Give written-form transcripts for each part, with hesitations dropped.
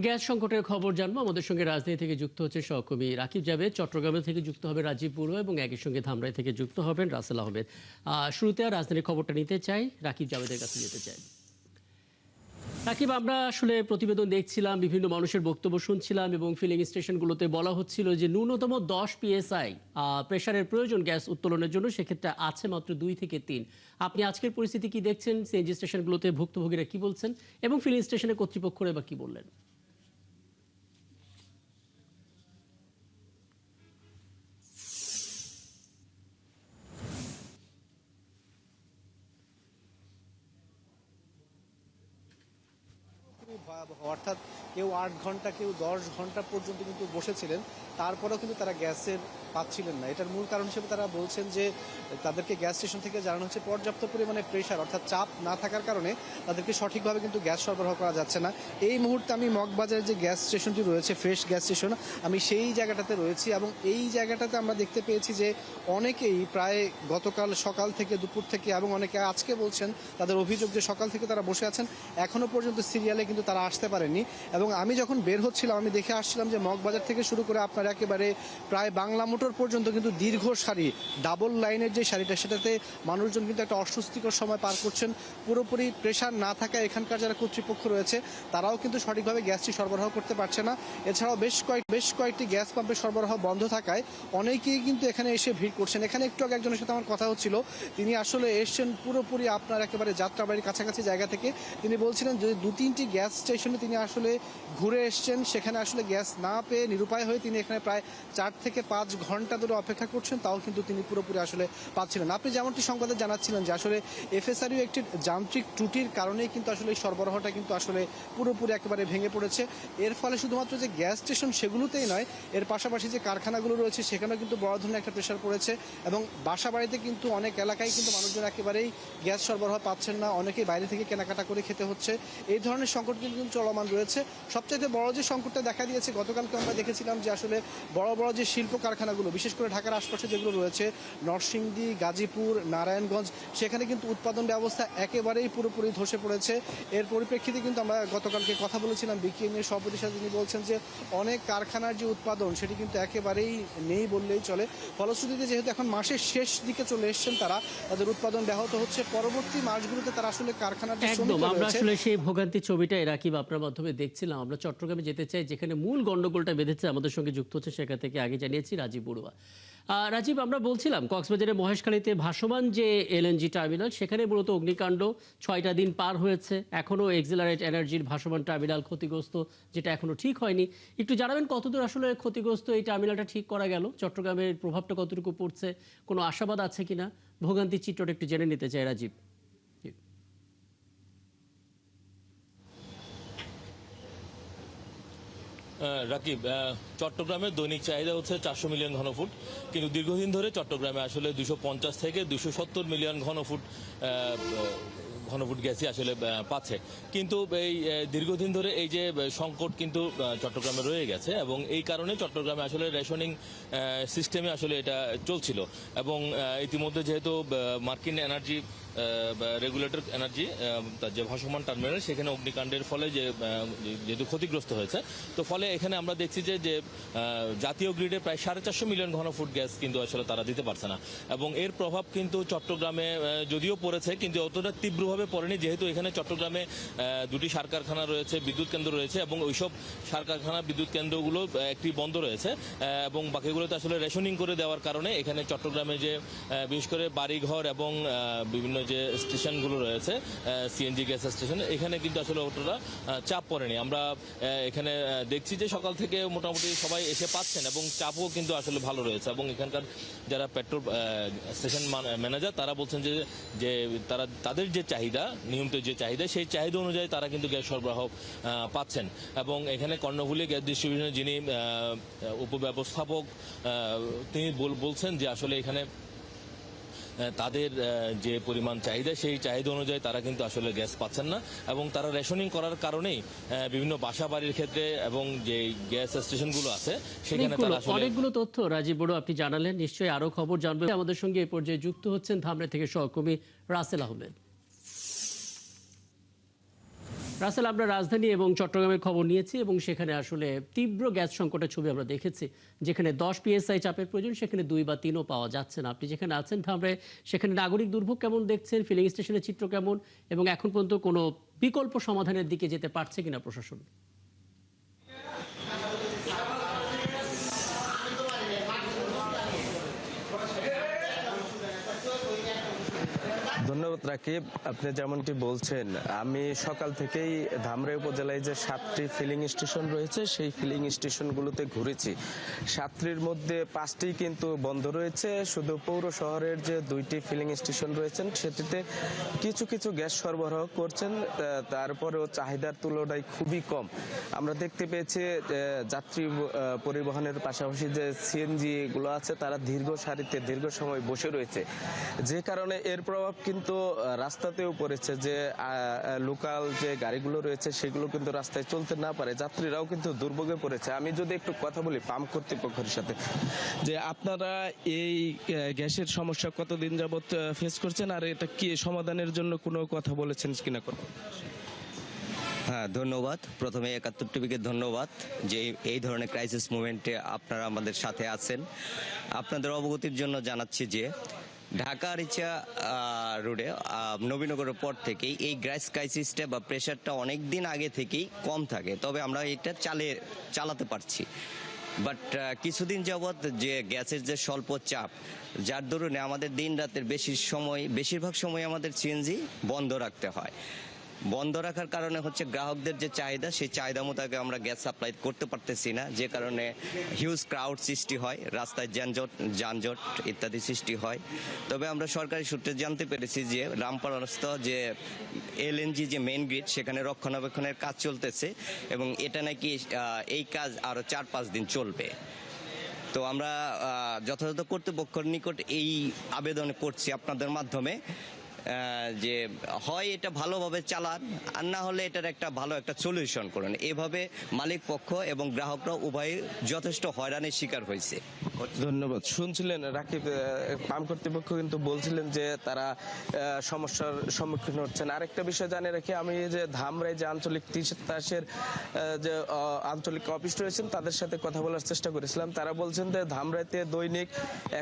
Gas সংকটের খবর জানবো। আমাদের সঙ্গে রাজধানী থেকে যুক্ত হচ্ছে সহকর্মী রাকিব জাভেদ, চট্টগ্রামে থেকে যুক্ত হবে রাজীব বড়ুয়া এবং একই সঙ্গে ধামরাই থেকে যুক্ত হবেন রাসেল আহমেদ। শুরুতে রাজধানীর খবরটা নিতে চাই, রাকিব জাভেদের কাছে যেতে চাই। রাকিব, আমরা আসলে প্রতিবেদন দেখছিলাম, বিভিন্ন মানুষের বক্তব্য শুনছিলাম এবং ফিলিং স্টেশনগুলোতে বলা হচ্ছিল যে ন্যূনতম 10 PSI প্রেশারের প্রয়োজন গ্যাস উত্তোলনের জন্য, সেক্ষেত্রে আছে মাত্র 2 থেকে 3। আপনি আজকের পরিস্থিতি কি দেখছেন? সিএনজি স্টেশনগুলোতে ভুক্তভোগীরা কি বলছেন এবং ফিলিং স্টেশনের কর্তৃপক্ষরা বা কি বললেন? খুবই ভয়াবহ, অর্থাৎ কেউ 8 ঘন্টা, কেউ 10 ঘন্টা পর্যন্ত কিন্তু বসেছিলেন, তারপরেও কিন্তু তারা গ্যাসের পাচ্ছিলেন না। এটার মূল কারণ হিসেবে তারা বলছেন যে তাদেরকে গ্যাস স্টেশন থেকে জানানো হচ্ছে পর্যাপ্ত পরিমাণে প্রেশার অর্থাৎ চাপ না থাকার কারণে তাদেরকে সঠিকভাবে কিন্তু গ্যাস সরবরাহ করা যাচ্ছে না। এই মুহূর্তে আমি মগবাজারের যে গ্যাস স্টেশনটি রয়েছে, ফ্রেশ গ্যাস স্টেশন, আমি সেই জায়গাটাতে রয়েছি এবং এই জায়গাটাতে আমরা দেখতে পেয়েছি যে অনেকেই প্রায় গতকাল সকাল থেকে, দুপুর থেকে এবং অনেকে আজকে বলছেন তাদের অভিযোগ যে সকাল থেকে তারা বসে আছেন, এখনও পর্যন্ত সিরিয়ালে কিন্তু তারা আসতে পারেননি। এবং আমি যখন বের হচ্ছিলাম আমি দেখে আসছিলাম যে মগবাজার থেকে শুরু করে আপনার একেবারে প্রায় বাংলা মোটর পর্যন্ত কিন্তু দীর্ঘ সারি, ডাবল লাইনের যে সারিটা, সেটাতে মানুষজন কিন্তু একটা অস্বস্তিকর সময় পার করছেন। পুরোপুরি প্রেশার না থাকা এখানকার যারা কর্তৃপক্ষ রয়েছে তারাও কিন্তু সঠিকভাবে গ্যাসটি সরবরাহ করতে পারছে না। এছাড়াও বেশ কয়েকটি গ্যাস পাম্পের সরবরাহ বন্ধ থাকায় অনেকেই কিন্তু এখানে এসে ভিড় করছেন। এখানে একটু আগে একজনের সাথে আমার কথা হচ্ছিল, তিনি আসলে এসছেন পুরোপুরি আপনার একেবারে যাত্রাবাড়ির কাছাকাছি জায়গা থেকে। তিনি বলছিলেন যে 2-3টি গ্যাস স্টেশনে তিনি আসলে ঘুরে এসছেন, সেখানে আসলে গ্যাস না পেয়ে নিরুপায় হয়ে তিনি এখানে প্রায় 4 থেকে 5 ঘন্টা ধরে অপেক্ষা করছেন, তাও কিন্তু তিনি পুরোপুরি আসলে পাচ্ছিলেন। আপনি যেমনটি সংবাদে জানাচ্ছিলেন যে আসলে এফএসআরইউ একটি যান্ত্রিক ত্রুটির কারণেই কিন্তু আসলে এই সরবরাহটা কিন্তু আসলে পুরোপুরি একেবারে ভেঙে পড়েছে। এর ফলে শুধুমাত্র যে গ্যাস স্টেশন সেগুলোতেই নয়, এর পাশাপাশি যে কারখানাগুলো রয়েছে সেখানেও কিন্তু বড় ধরনের একটা প্রেশার পড়েছে এবং বাসা বাড়িতে কিন্তু অনেক এলাকায় কিন্তু মানুষজন একেবারেই গ্যাস সরবরাহ পাচ্ছেন না, অনেকেই বাইরে থেকে কেনাকাটা করে খেতে হচ্ছে। এই ধরনের সংকট কিন্তু চলমান রয়েছে। সবচাইতে বড় যে সংকটটা দেখা দিয়েছে, গতকালকে আমরা দেখেছিলাম যে আসলে বড় বড় যে শিল্প কারখানাগুলো, বিশেষ করে ঢাকার আশপাশে যেগুলো রয়েছে, নরসিংদী, গাজীপুর, নারায়ণগঞ্জ, সেখানে কিন্তু উৎপাদন ব্যবস্থা একেবারেই পুরোপুরি ধসে পড়েছে। এর পরিপ্রেক্ষিতে কিন্তু আমরা গতকালকে কথা বলেছিলাম বিকেএমএর সভাপতির সাথে, তিনি বলছেন যে অনেক কারখানার যে উৎপাদন সেটি কিন্তু একেবারেই নেই বললেই চলে। ফলশ্রুতিতে যেহেতু এখন মাসের শেষ দিকে চলে এসছেন তারা, তাদের উৎপাদন ব্যাহত হচ্ছে। পরবর্তী মাসগুলোতে তারা আসলে কারখানার যে শ্রমিকরা আমরা রয়েছে, আসলে সেই ভোগান্তি ছবিটা রাকিব আপনার মাধ্যমে দেখছিলাম। আমরা চট্টগ্রামে যেতে চাই, যেখানে মূল গন্ডগোলটা বেঁধেছে। আমাদের সঙ্গে যুক্ত হচ্ছে সেখান থেকে আগে জানিয়েছি রাজীব বড়ুয়া। রাজীব, আমরা বলছিলাম কক্সবাজারের মহেশখালীতে ভাসমান যে এলএনজি টার্মিনাল, সেখানে মূলত অগ্নিকাণ্ড 6টা দিন পার হয়েছে, এখনও এক্সিলারেট এনার্জির ভাসমান টার্মিনাল ক্ষতিগ্রস্ত, যেটা এখনও ঠিক হয়নি। একটু জানাবেন কতদূর আসলে ক্ষতিগ্রস্ত এই টার্মিনালটা ঠিক করা গেল, চট্টগ্রামের প্রভাবটা কতটুকু পড়ছে, কোনো আশাবাদ আছে কিনা, ভোগান্তির চিত্রটা একটু জেনে নিতে চাই রাজীব। রাকিব, চট্টগ্রামের দৈনিক চাহিদা হচ্ছে 400 মিলিয়ন ঘনফুট, কিন্তু দীর্ঘদিন ধরে চট্টগ্রামে আসলে 250 থেকে 270 মিলিয়ন ঘনফুট গ্যাসই আসলে পাচ্ছে। কিন্তু এই দীর্ঘদিন ধরে এই যে সংকট কিন্তু চট্টগ্রামে রয়ে গেছে এবং এই কারণে চট্টগ্রামে আসলে রেশনিং সিস্টেমে আসলে এটা চলছিল এবং ইতিমধ্যে যেহেতু মার্কিন এনার্জি রেগুলেটর এনার্জি যে ভাসমান টার্মিনাল, সেখানে অগ্নিকাণ্ডের ফলে যেহেতু ক্ষতিগ্রস্ত হয়েছে, তো ফলে এখানে আমরা দেখছি যে জাতীয় গ্রিডে প্রায় 450 মিলিয়ন ঘনফুট গ্যাস কিন্তু আসলে তারা দিতে পারছে না এবং এর প্রভাব কিন্তু চট্টগ্রামে যদিও পড়েছে কিন্তু অতটা তীব্রভাবে পড়েনি, যেহেতু এখানে চট্টগ্রামে 2টি সার কারখানা রয়েছে, বিদ্যুৎ কেন্দ্র রয়েছে এবং ওইসব সার কারখানা বিদ্যুৎ কেন্দ্রগুলো একটি বন্ধ রয়েছে এবং বাকিগুলোতে আসলে রেশনিং করে দেওয়ার কারণে এখানে চট্টগ্রামে যে বিশেষ করে বাড়িঘর এবং বিভিন্ন যে স্টেশনগুলো রয়েছে, সিএনজি গ্যাস স্টেশন, এখানে কিন্তু আসলে অতটা চাপ পড়েনি। আমরা এখানে দেখছি যে সকাল থেকে মোটামুটি সবাই এসে পাচ্ছেন এবং চাপও কিন্তু আসলে ভালো রয়েছে এবং এখানকার যারা পেট্রোল স্টেশন ম্যানেজার তারা বলছেন যে তাদের যে চাহিদা, নিয়মিত যে চাহিদা, সেই চাহিদা অনুযায়ী তারা কিন্তু গ্যাস সরবরাহ পাচ্ছেন এবং এখানে কর্ণফুলী গ্যাস ডিস্ট্রিবিউশনের যিনি উপব্যবস্থাপক, তিনি বলছেন যে আসলে এখানে তাদের যে পরিমাণ চাহিদা, সেই চাহিদা অনুযায়ী তারা কিন্তু আসলে গ্যাস পাচ্ছেন না এবং তারা রেশনিং করার কারণেই বিভিন্ন বাসা বাড়ির ক্ষেত্রে এবং যে গ্যাস স্টেশনগুলো আছে সেখানে তারা আসলে অনেকগুলো তথ্য রাজীব বড় আপনি জানালেন, নিশ্চয়ই আরো খবর জানবেন। আমাদের সঙ্গে এই পর্যায়ে যুক্ত হচ্ছেন ধামরাই থেকে সহকর্মী রাসেল আহমেদ। রাসেল, আমরা রাজধানী এবং চট্টগ্রামের খবর নিয়েছি এবং সেখানে আসলে তীব্র গ্যাস সংকটের ছবি আমরা দেখেছি। যেখানে 10 PSI চাপের প্রয়োজন সেখানে 2 বা 3ও পাওয়া যাচ্ছে না। আপনি যেখানে আছেন ধামরায়, সেখানে নাগরিক দুর্ভোগ কেমন দেখছেন, ফিলিং স্টেশনের চিত্র কেমন, এবং এখন পর্যন্ত কোনো বিকল্প সমাধানের দিকে যেতে পারছে কিনা প্রশাসন? ধন্যবাদ রাকিব, আপনি যেমনটি বলছেন, আমি সকাল থেকেই ধামরাই উপজেলায় যে 7টি ফিলিং স্টেশন রয়েছে সেই ফিলিং স্টেশনগুলোতে ঘুরেছি। 7টির মধ্যে 5টি কিন্তু বন্ধ রয়েছে। শুধু পৌর শহরের যে 2টি ফিলিং স্টেশন রয়েছেন সেটিতে কিছু কিছু গ্যাস সরবরাহ করছেন, তারপরেও চাহিদার তুলনায় খুবই কম। আমরা দেখতে পেয়েছি যাত্রী পরিবহনের পাশাপাশি যে সিএনজি গুলো আছে তারা দীর্ঘ সারিতে দীর্ঘ সময় বসে রয়েছে, যে কারণে এর প্রভাব কিন্তু রাস্তাতেও পড়েছে। যে লোকাল যে গাড়িগুলো রয়েছে সেগুলো কিন্তু রাস্তায় চলতে না পারে, যাত্রীরাও কিন্তু দুর্ভোগে পড়েছে। আমি যদি একটু কথা বলি পাম্প কর্তৃপক্ষের সাথে, যে আপনারা এই গ্যাসের সমস্যা কতদিন যাবত ফেস করছেন, আর এটা কি সমাধানের জন্য কোনো কথা বলেছেন কিনা? হ্যাঁ, ধন্যবাদ। প্রথমে ৭১ টিভিকে ধন্যবাদ যে এই ধরনের ক্রাইসিস মুভমেন্টে আপনারা আমাদের সাথে আছেন। আপনাদের অবগতির জন্য জানাচ্ছি যে ঢাকা রিচা রোডে নবীনগরের পর থেকেই এই গ্যাস ক্রাইসিসটা বা প্রেশারটা অনেক দিন আগে থেকেই কম থাকে, তবে আমরা এটা চালাতে পারছি। বাট কিছুদিন যাবৎ যে গ্যাসের যে স্বল্প চাপ, যার দরুনে আমাদের দিন রাতের বেশিরভাগ সময় আমাদের সিএনজি বন্ধ রাখতে হয়। বন্ধ রাখার কারণে হচ্ছে গ্রাহকদের যে চাহিদা, সেই চাহিদা মোতাবেক আমরা গ্যাস সাপ্লাই করতে পারতেছি না, যে কারণে হিউজ ক্রাউড সৃষ্টি হয়, রাস্তায় যানজট ইত্যাদি সৃষ্টি হয়। তবে আমরা সরকারি সূত্রে জানতে পেরেছি যে রামপালস্থ যে এলএনজি যে মেইন গ্রিড সেখানে রক্ষণাবেক্ষণের কাজ চলতেছে এবং এটা নাকি এই কাজ আরো 4-5 দিন চলবে। তো আমরা যথাযথ কর্তৃপক্ষের নিকট এই আবেদন করছি আপনাদের মাধ্যমে যে হয় এটা ভালোভাবে চালান, আর না হলে এটার একটা ভালো একটা সলিউশন করেন। এভাবে মালিক পক্ষ এবং গ্রাহকরা উভয় যথেষ্ট হয়রানির শিকার হয়েছে। ধন্যবাদ। শুনছিলেন রাকিব, পাম্প কর্তৃপক্ষ কিন্তু বলছিলেন যে তারা সমস্যার সম্মুখীন হচ্ছেন। আরেকটা বিষয় জানিয়ে রাখি, আমি যে ধামরাই যে আঞ্চলিক তিতাসের যে আঞ্চলিক অফিস রয়েছেন তাদের সাথে কথা বলার চেষ্টা করেছিলাম। তারা বলছেন যে ধামরাইতে দৈনিক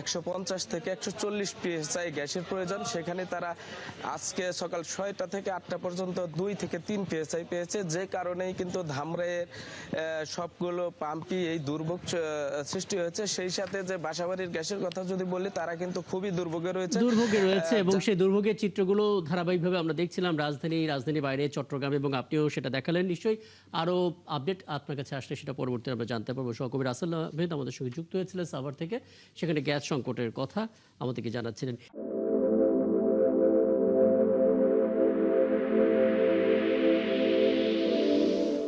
150 থেকে 140 PSI গ্যাসের প্রয়োজন। সেখানে তারা আজকে সকাল 6টা থেকে 8টা পর্যন্ত 2 থেকে 3 PSI পেয়েছে, যে কারণেই কিন্তু ধামরাইয়ের সবগুলো পাম্পই এই দুর্ভোগ সৃষ্টি হয়েছে। সেই সাথে যে বাসাবাড়ির গ্যাসের কথা যদি বলি, তারা কিন্তু খুবই দুর্ভোগে রয়েছে এবং সেই দুর্ভোগের চিত্রগুলো ধারাবাহিকভাবে আমরা দেখছিলাম রাজধানীর বাইরে চট্টগ্রাম, এবং আপনিও সেটা দেখালেন। নিশ্চয়ই আরো আপডেট আপনার কাছে আসলে সেটা পরবর্তী আমরা জানতে পারবো। সহকবি রাসেল আহমেদ আমাদের সঙ্গে যুক্ত হয়েছিলেন সাভার থেকে, সেখানে গ্যাস সংকটের কথা আমাদেরকে জানাচ্ছিলেন।